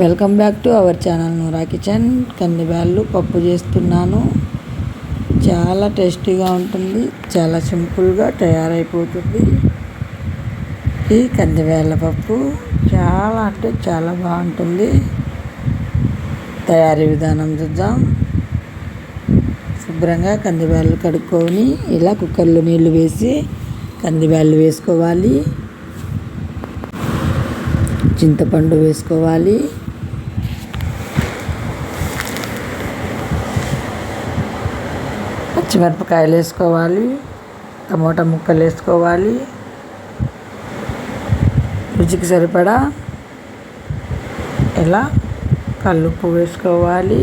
Welcome back to our channel Noora kitchen. కందిబ్యాళ్ళు పప్పు చేస్తున్నాను. చాలా టేస్టీగా ఉంటుంది, చాలా సింపుల్గా తయారైపోతుంది. ఈ కందిబ్యాళ్ళ పప్పు చాలా అంటే చాలా బాగుంటుంది. తయారీ విధానం చూద్దాం. శుభ్రంగా కందిబ్యాళ్ళు కడుక్కొని ఇలా కుక్కర్లో నీళ్లు వేసి కందిబ్యాళ్ళు వేసుకోవాలి. చింతపండు వేసుకోవాలి. పచ్చిమిరపకాయలు వేసుకోవాలి. టమోటా ముక్కలు వేసుకోవాలి. రుచికి సరిపడా ఇలా కల్లుప్పు వేసుకోవాలి.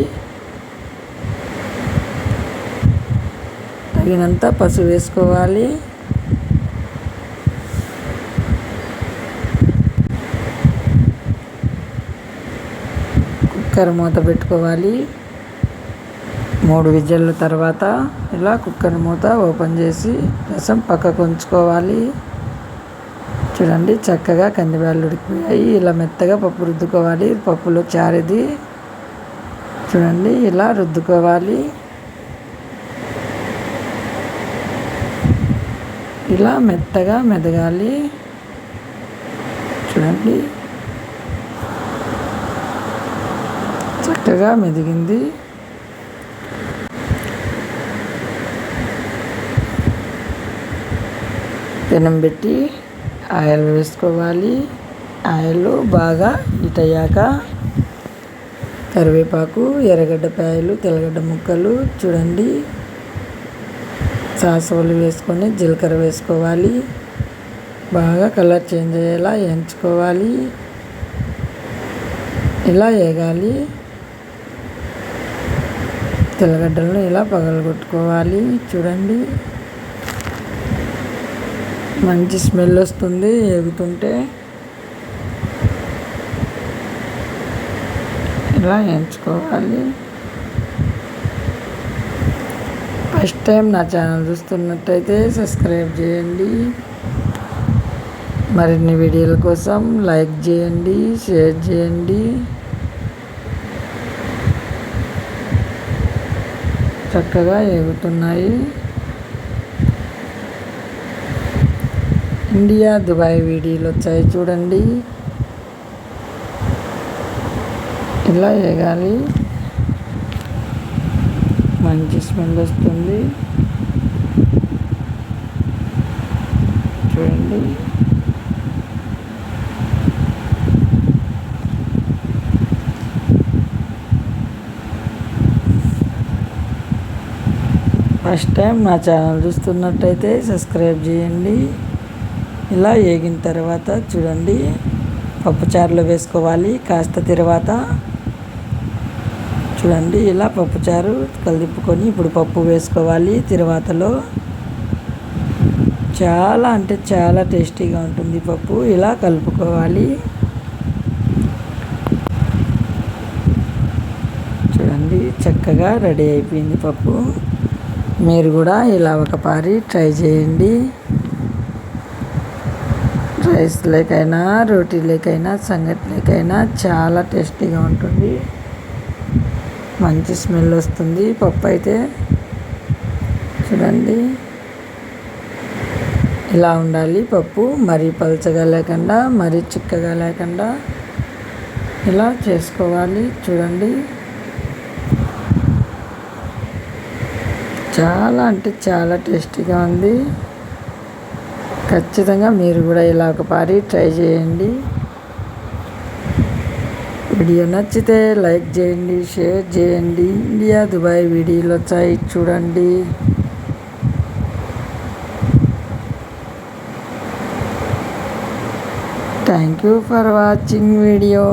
తగినంత పసుపు వేసుకోవాలి. కుక్కర్ మూత పెట్టుకోవాలి. 3 విజిల్ల తర్వాత ఇలా కుక్కర్ మూత ఓపెన్ చేసి రసం పక్కకు ఉంచుకోవాలి. చూడండి, చక్కగా కందిబ్యాళ్ళు ఉడికిపోయాయి. ఇలా మెత్తగా పప్పు రుద్దుకోవాలి. పప్పులో చారిది చూడండి, ఇలా రుద్దుకోవాలి. ఇలా మెత్తగా మెదగాలి. చూడండి, చక్కగా మెదిగింది. పెనం పెట్టి ఆయిల్ వేసుకోవాలి. ఆయిల్ బాగా హీట్ అయ్యాక కరివేపాకు, ఎర్రగడ్డపాయలు, తెల్లగడ్డ ముక్కలు చూడండి, సాసులు వేసుకొని జీలకర్ర వేసుకోవాలి. బాగా కలర్ చేంజ్ అయ్యేలా వేయించుకోవాలి. ఇలా వేగాలి. తెల్లగడ్డలను ఇలా పగలగొట్టుకోవాలి. చూడండి, మంచి స్మెల్ వస్తుంది వేగుతుంటే. ఇలా వేయించుకోవాలి. ఫస్ట్ టైం నా ఛానల్ చూస్తున్నట్టయితే సబ్స్క్రైబ్ చేయండి. మరిన్ని వీడియోల కోసం లైక్ చేయండి, షేర్ చేయండి. చక్కగా వేగుతున్నాయి. ఇండియా, దుబాయ్ వీడియోలు వచ్చాయి చూడండి. ఇలా వేగాలి. మంచి స్మెల్ వస్తుంది. చూడండి, ఫస్ట్ టైం నా ఛానల్ చూస్తున్నట్టయితే సబ్స్క్రైబ్ చేయండి. ఇలా వేగిన తర్వాత చూడండి, పప్పుచారులో వేసుకోవాలి. కాస్త తర్వాత చూడండి, ఇలా పప్పుచారు కలిపుకొని ఇప్పుడు పప్పు వేసుకోవాలి. తర్వాతలో చాలా అంటే చాలా టేస్టీగా ఉంటుంది పప్పు. ఇలా కలుపుకోవాలి. చూడండి, చక్కగా రెడీ అయిపోయింది పప్పు. మీరు కూడా ఇలా ఒకసారి ట్రై చేయండి. రైస్ లేకైనా, రోటీ లేకైనా, సంగటి లేకైనా చాలా టేస్టీగా ఉంటుంది. మంచి స్మెల్ వస్తుంది పప్పు అయితే. చూడండి, ఇలా ఉండాలి పప్పు. మరీ పలచగా లేకుండా, మరీ చిక్కగా లేకుండా ఇలా చేసుకోవాలి. చూడండి, చాలా అంటే చాలా టేస్టీగా ఉంది. ఖచ్చితంగా మీరు కూడా ఇలా ఒకసారి ట్రై చేయండి. వీడియో నచ్చితే లైక్ చేయండి, షేర్ చేయండి. ఇండియా, దుబాయ్ వీడియోలు వచ్చాయి చూడండి. Thank you for watching video.